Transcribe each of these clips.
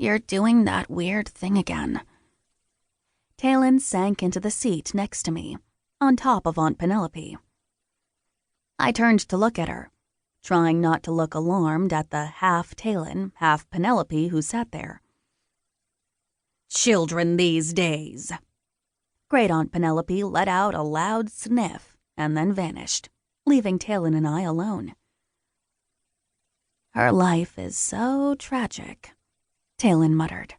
You're doing that weird thing again." Taylin sank into the seat next to me, on top of Aunt Penelope. I turned to look at her, trying not to look alarmed at the half Taylin, half Penelope who sat there. "Children these days." Great Aunt Penelope let out a loud sniff and then vanished, leaving Taylin and I alone. "Her life is so tragic," Taylin muttered.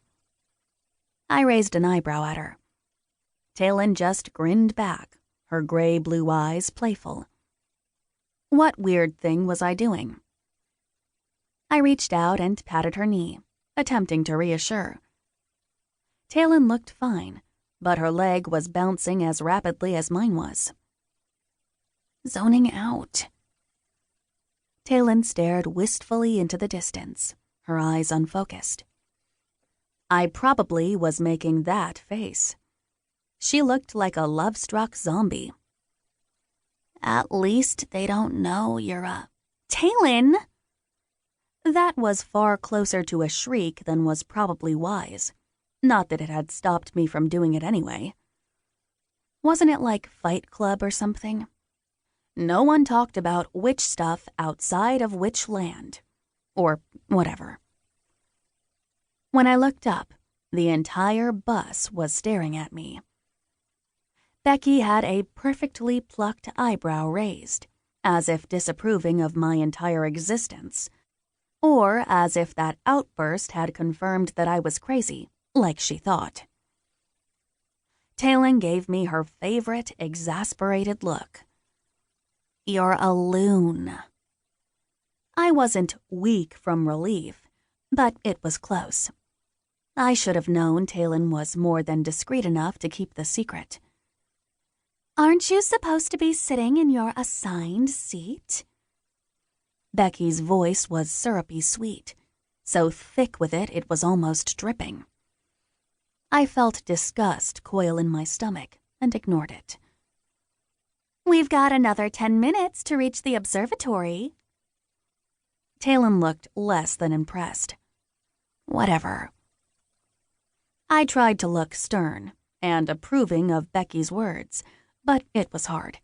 I raised an eyebrow at her. Taylin just grinned back, her gray-blue eyes playful. What weird thing was I doing? I reached out and patted her knee, attempting to reassure. Taylin looked fine, but her leg was bouncing as rapidly as mine was. "Zoning out." Taylin stared wistfully into the distance, her eyes unfocused. I probably was making that face. She looked like a love-struck zombie. "At least they don't know you're a—" "Taylin!" That was far closer to a shriek than was probably wise. Not that it had stopped me from doing it anyway. Wasn't it like Fight Club or something? No one talked about witch stuff outside of Witch Land. Or whatever. When I looked up, the entire bus was staring at me. Becky had a perfectly plucked eyebrow raised, as if disapproving of my entire existence, or as if that outburst had confirmed that I was crazy, like she thought. Taylin gave me her favorite exasperated look. "You're a loon." I wasn't weak from relief, but it was close. I should have known Taylin was more than discreet enough to keep the secret. "Aren't you supposed to be sitting in your assigned seat?" Becky's voice was syrupy sweet, so thick with it it was almost dripping. I felt disgust coil in my stomach and ignored it. "We've got another 10 minutes to reach the observatory." Taylin looked less than impressed. Whatever. I tried to look stern and approving of Becky's words, but it was hard.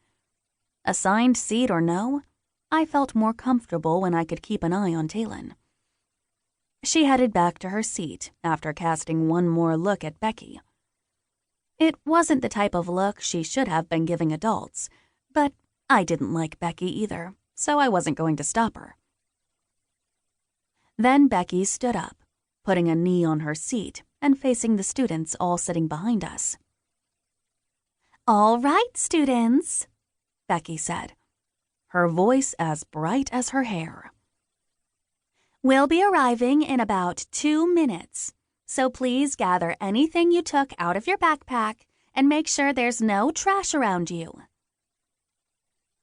Assigned seat or no, I felt more comfortable when I could keep an eye on Taylin. She headed back to her seat after casting one more look at Becky. It wasn't the type of look she should have been giving adults, but I didn't like Becky either, so I wasn't going to stop her. Then Becky stood up, putting a knee on her seat and facing the students all sitting behind us. "All right, students," Becky said, her voice as bright as her hair. "We'll be arriving in about 2 minutes, so please gather anything you took out of your backpack and make sure there's no trash around you."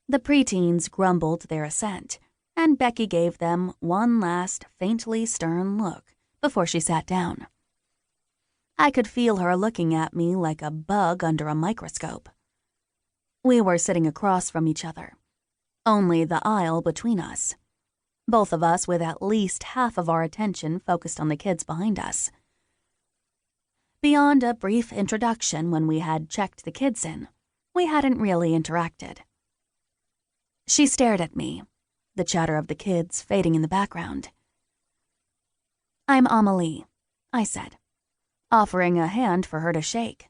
The preteens grumbled their assent, and Becky gave them one last faintly stern look before she sat down. I could feel her looking at me like a bug under a microscope. We were sitting across from each other, only the aisle between us. Both of us with at least half of our attention focused on the kids behind us. Beyond a brief introduction when we had checked the kids in, we hadn't really interacted. She stared at me, the chatter of the kids fading in the background. "I'm Amalie," I said, offering a hand for her to shake.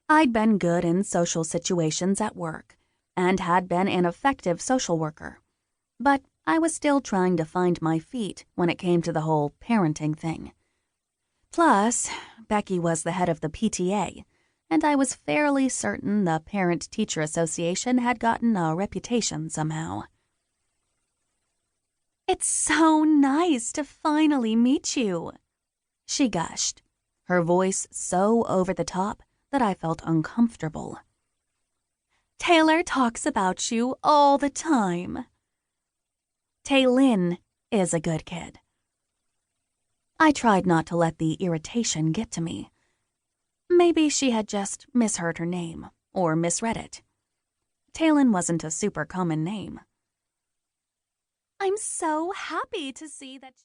I'd been good in social situations at work and had been an effective social worker, but I was still trying to find my feet when it came to the whole parenting thing. Plus, Becky was the head of the PTA, and I was fairly certain the Parent-Teacher Association had gotten a reputation somehow. "It's so nice to finally meet you," she gushed, her voice so over the top that I felt uncomfortable. "Taylor talks about you all the time." Taylin is a good kid. I tried not to let the irritation get to me. Maybe she had just misheard her name or misread it. Taylin wasn't a super common name. "I'm so happy to see that..."